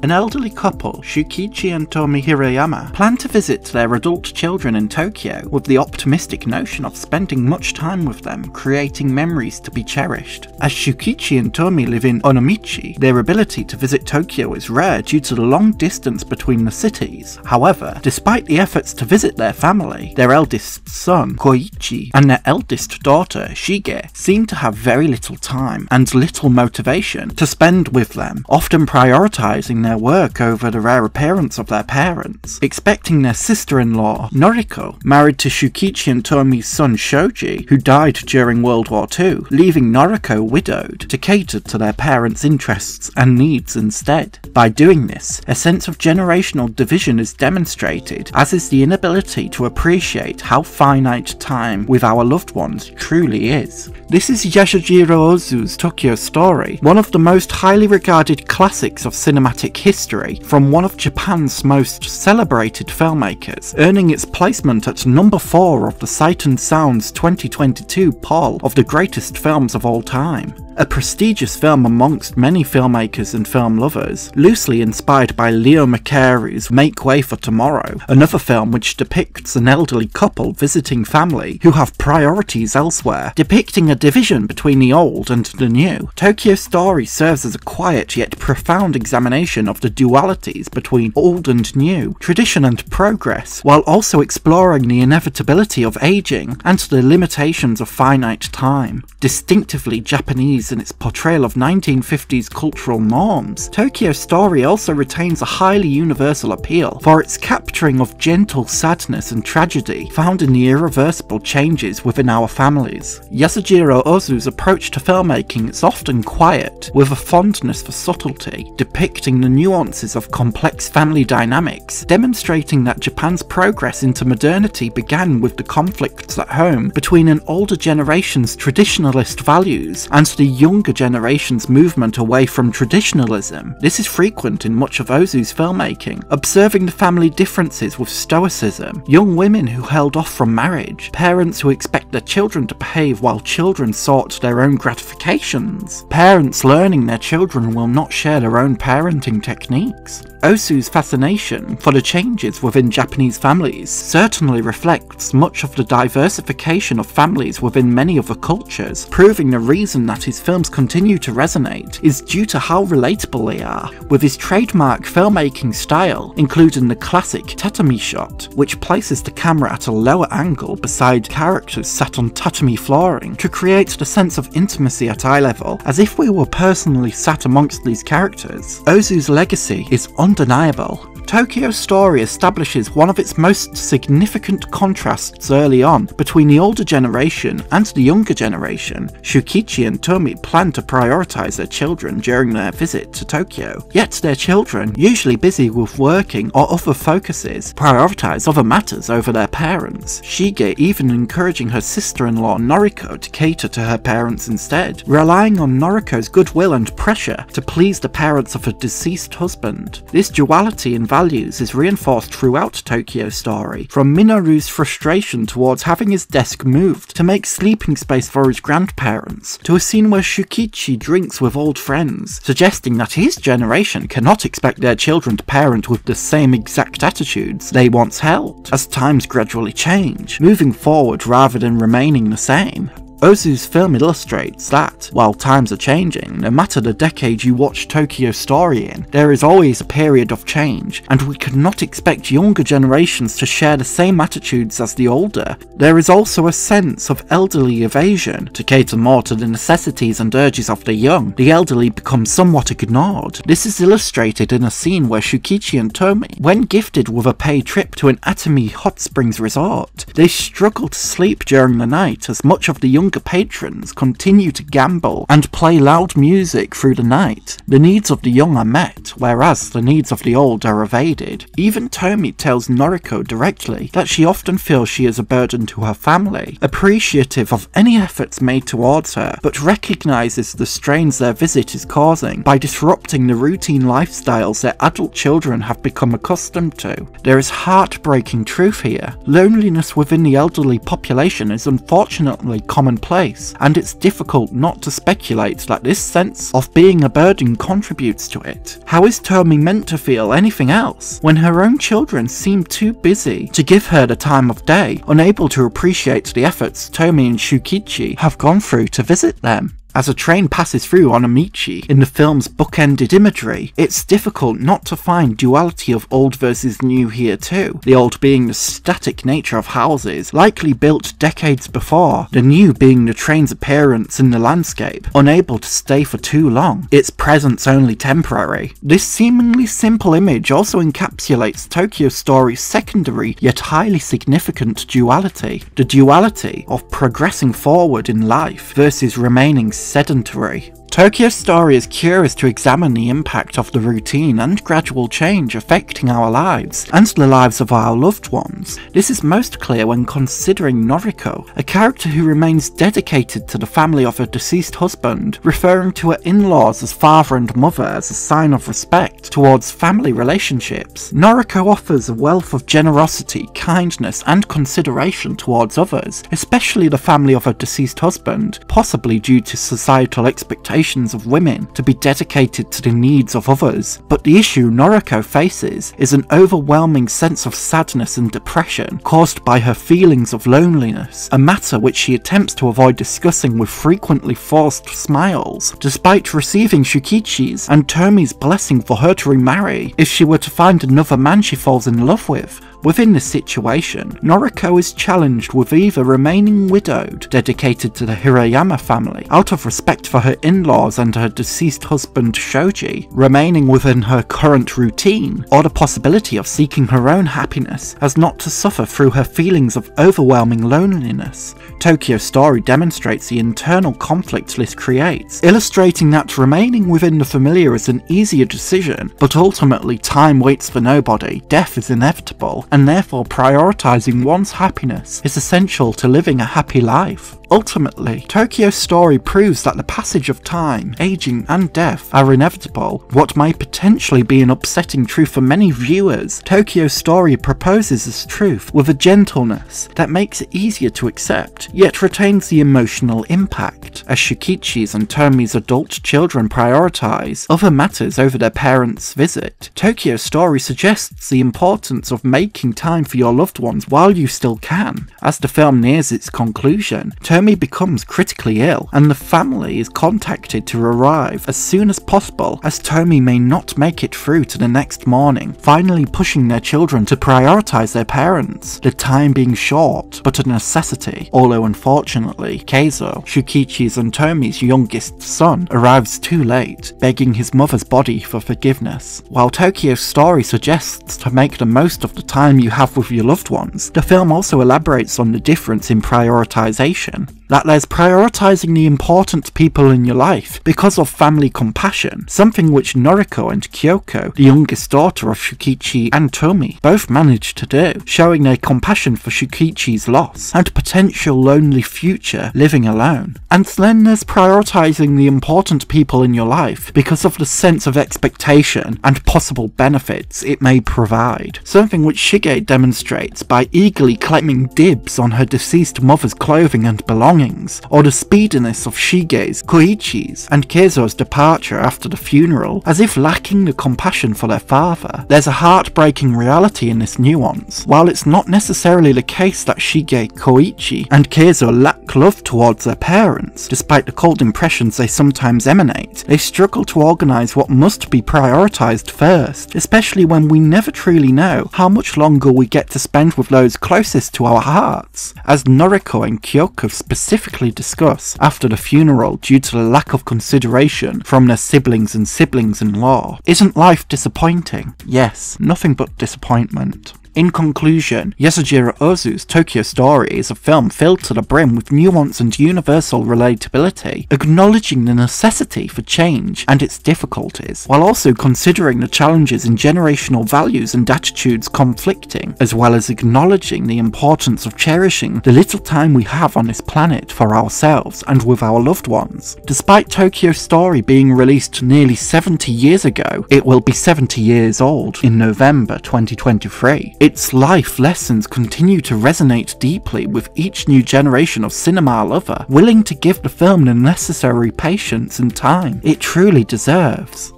An elderly couple, Shukichi and Tomi Hirayama, plan to visit their adult children in Tokyo with the optimistic notion of spending much time with them, creating memories to be cherished. As Shukichi and Tomi live in Onomichi, their ability to visit Tokyo is rare due to the long distance between the cities. However, despite the efforts to visit their family, their eldest son, Koichi, and their eldest daughter, Shige, seem to have very little time and little motivation to spend with them, often prioritizing their work over the rare appearance of their parents, expecting their sister-in-law, Noriko, married to Shukichi and Tomi's son Shoji, who died during World War II, leaving Noriko widowed, to cater to their parents' interests and needs instead. By doing this, a sense of generational division is demonstrated, as is the inability to appreciate how finite time with our loved ones truly is. This is Yasujirō Ozu's Tokyo Story, one of the most highly regarded classics of cinematic history from one of Japan's most celebrated filmmakers, earning its placement at number 4 of the Sight and Sound's 2022 poll of the greatest films of all time. A prestigious film amongst many filmmakers and film lovers, loosely inspired by Leo McCarey's Make Way for Tomorrow, another film which depicts an elderly couple visiting family who have priorities elsewhere, depicting a division between the old and the new. Tokyo Story serves as a quiet yet profound examination of the dualities between old and new, tradition and progress, while also exploring the inevitability of aging and the limitations of finite time. Distinctively Japanese in its portrayal of 1950s cultural norms, Tokyo Story also retains a highly universal appeal for its capturing of gentle sadness and tragedy found in the irreversible changes within our families. Yasujirō Ozu's approach to filmmaking is often quiet, with a fondness for subtlety, depicting the nuances of complex family dynamics, demonstrating that Japan's progress into modernity began with the conflicts at home between an older generation's traditionalist values and the younger generation's movement away from traditionalism. This is frequent in much of Ozu's filmmaking, observing the family differences with stoicism, young women who held off from marriage, parents who expect their children to behave while children sought their own gratifications, parents learning their children will not share their own parenting techniques. Ozu's fascination for the changes within Japanese families certainly reflects much of the diversification of families within many other cultures, proving the reason that his films continue to resonate is due to how relatable they are, with his trademark filmmaking style, including the classic tatami shot, which places the camera at a lower angle beside characters sat on tatami flooring to create the sense of intimacy at eye level, as if we were personally sat amongst these characters. Ozu's legacy is undeniable. Tokyo Story establishes one of its most significant contrasts early on between the older generation and the younger generation. Shukichi and Tomi plan to prioritize their children during their visit to Tokyo, yet their children, usually busy with working or other focuses, prioritize other matters over their parents, Shige even encouraging her sister-in-law Noriko to cater to her parents instead, relying on Noriko's goodwill and pressure to please the parents of her deceased husband. This duality in values is reinforced throughout Tokyo Story, from Minoru's frustration towards having his desk moved to make sleeping space for his grandparents, to a scene where Shukichi drinks with old friends, suggesting that his generation cannot expect their children to parent with the same exact attitudes they once held, as times gradually change, moving forward rather than remaining the same. Ozu's film illustrates that, while times are changing, no matter the decade you watch Tokyo Story in, there is always a period of change, and we could not expect younger generations to share the same attitudes as the older. There is also a sense of elderly evasion. To cater more to the necessities and urges of the young, the elderly become somewhat ignored. This is illustrated in a scene where Shukichi and Tomi, when gifted with a paid trip to an Atami hot springs resort, they struggle to sleep during the night as much of the younger patrons continue to gamble and play loud music through the night. The needs of the young are met, whereas the needs of the old are evaded. Even Tomi tells Noriko directly that she often feels she is a burden to her family, appreciative of any efforts made towards her, but recognizes the strains their visit is causing by disrupting the routine lifestyles their adult children have become accustomed to. There is heartbreaking truth here. Loneliness within the elderly population is unfortunately commonplace place, and it's difficult not to speculate that this sense of being a burden contributes to it. How is Tomi meant to feel anything else when her own children seem too busy to give her the time of day, unable to appreciate the efforts Tomi and Shukichi have gone through to visit them? As a train passes through Onamichi in the film's bookended imagery, it's difficult not to find duality of old versus new here too, the old being the static nature of houses, likely built decades before, the new being the train's appearance in the landscape, unable to stay for too long, its presence only temporary. This seemingly simple image also encapsulates Tokyo Story's secondary yet highly significant duality, the duality of progressing forward in life versus remaining sedentary. Tokyo Story is curious to examine the impact of the routine and gradual change affecting our lives, and the lives of our loved ones. This is most clear when considering Noriko, a character who remains dedicated to the family of her deceased husband, referring to her in-laws as father and mother as a sign of respect towards family relationships. Noriko offers a wealth of generosity, kindness, and consideration towards others, especially the family of her deceased husband, possibly due to societal expectations of women to be dedicated to the needs of others. But the issue Noriko faces is an overwhelming sense of sadness and depression caused by her feelings of loneliness, a matter which she attempts to avoid discussing with frequently forced smiles, despite receiving Shukichi's and Tomi's blessing for her to remarry if she were to find another man she falls in love with. Within this situation, Noriko is challenged with either remaining widowed, dedicated to the Hirayama family, out of respect for her in-laws and her deceased husband Shoji, remaining within her current routine, or the possibility of seeking her own happiness as not to suffer through her feelings of overwhelming loneliness. Tokyo Story demonstrates the internal conflict this creates, illustrating that remaining within the familiar is an easier decision, but ultimately time waits for nobody, death is inevitable, and therefore prioritizing one's happiness is essential to living a happy life. Ultimately, Tokyo Story proves that the passage of time, aging, and death are inevitable. What may potentially be an upsetting truth for many viewers, Tokyo Story proposes this truth with a gentleness that makes it easier to accept, yet retains the emotional impact. As Shukichi's and Tomi's adult children prioritize other matters over their parents' visit, Tokyo Story suggests the importance of making time for your loved ones while you still can. As the film nears its conclusion, Tomi becomes critically ill, and the family is contacted to arrive as soon as possible, as Tomi may not make it through to the next morning, finally pushing their children to prioritize their parents, the time being short, but a necessity. Although unfortunately, Keizo, Shukichi's and Tomi's youngest son, arrives too late, begging his mother's body for forgiveness. While Tokyo Story suggests to make the most of the time you have with your loved ones, the film also elaborates on the difference in prioritization. That there's prioritizing the important people in your life because of family compassion, something which Noriko and Kyoko, the youngest daughter of Shukichi and Tomi, both managed to do, showing their compassion for Shukichi's loss and potential lonely future living alone. And then there's prioritizing the important people in your life because of the sense of expectation and possible benefits it may provide, something which Shige demonstrates by eagerly claiming dibs on her deceased mother's clothing and belongings, or the speediness of Shige's, Koichi's, and Keizo's departure after the funeral, as if lacking the compassion for their father. There's a heartbreaking reality in this nuance. While it's not necessarily the case that Shige, Koichi, and Keizo lack love towards their parents, despite the cold impressions they sometimes emanate, they struggle to organise what must be prioritised first, especially when we never truly know how much longer we get to spend with those closest to our hearts, as Noriko and Kyoko specifically discuss after the funeral due to the lack of consideration from their siblings and siblings-in-law. Isn't life disappointing? Yes, nothing but disappointment. In conclusion, Yasujirō Ozu's Tokyo Story is a film filled to the brim with nuance and universal relatability, acknowledging the necessity for change and its difficulties, while also considering the challenges in generational values and attitudes conflicting, as well as acknowledging the importance of cherishing the little time we have on this planet for ourselves and with our loved ones. Despite Tokyo Story being released nearly 70 years ago, it will be 70 years old in November 2023. Its life lessons continue to resonate deeply with each new generation of cinema lover, willing to give the film the necessary patience and time it truly deserves.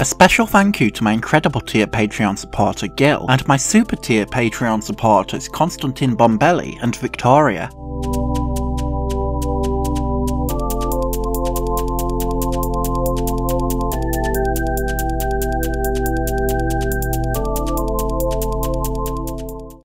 A special thank you to my incredible tier Patreon supporter Gil, and my super tier Patreon supporters Konstantin Bombelli and Victoria.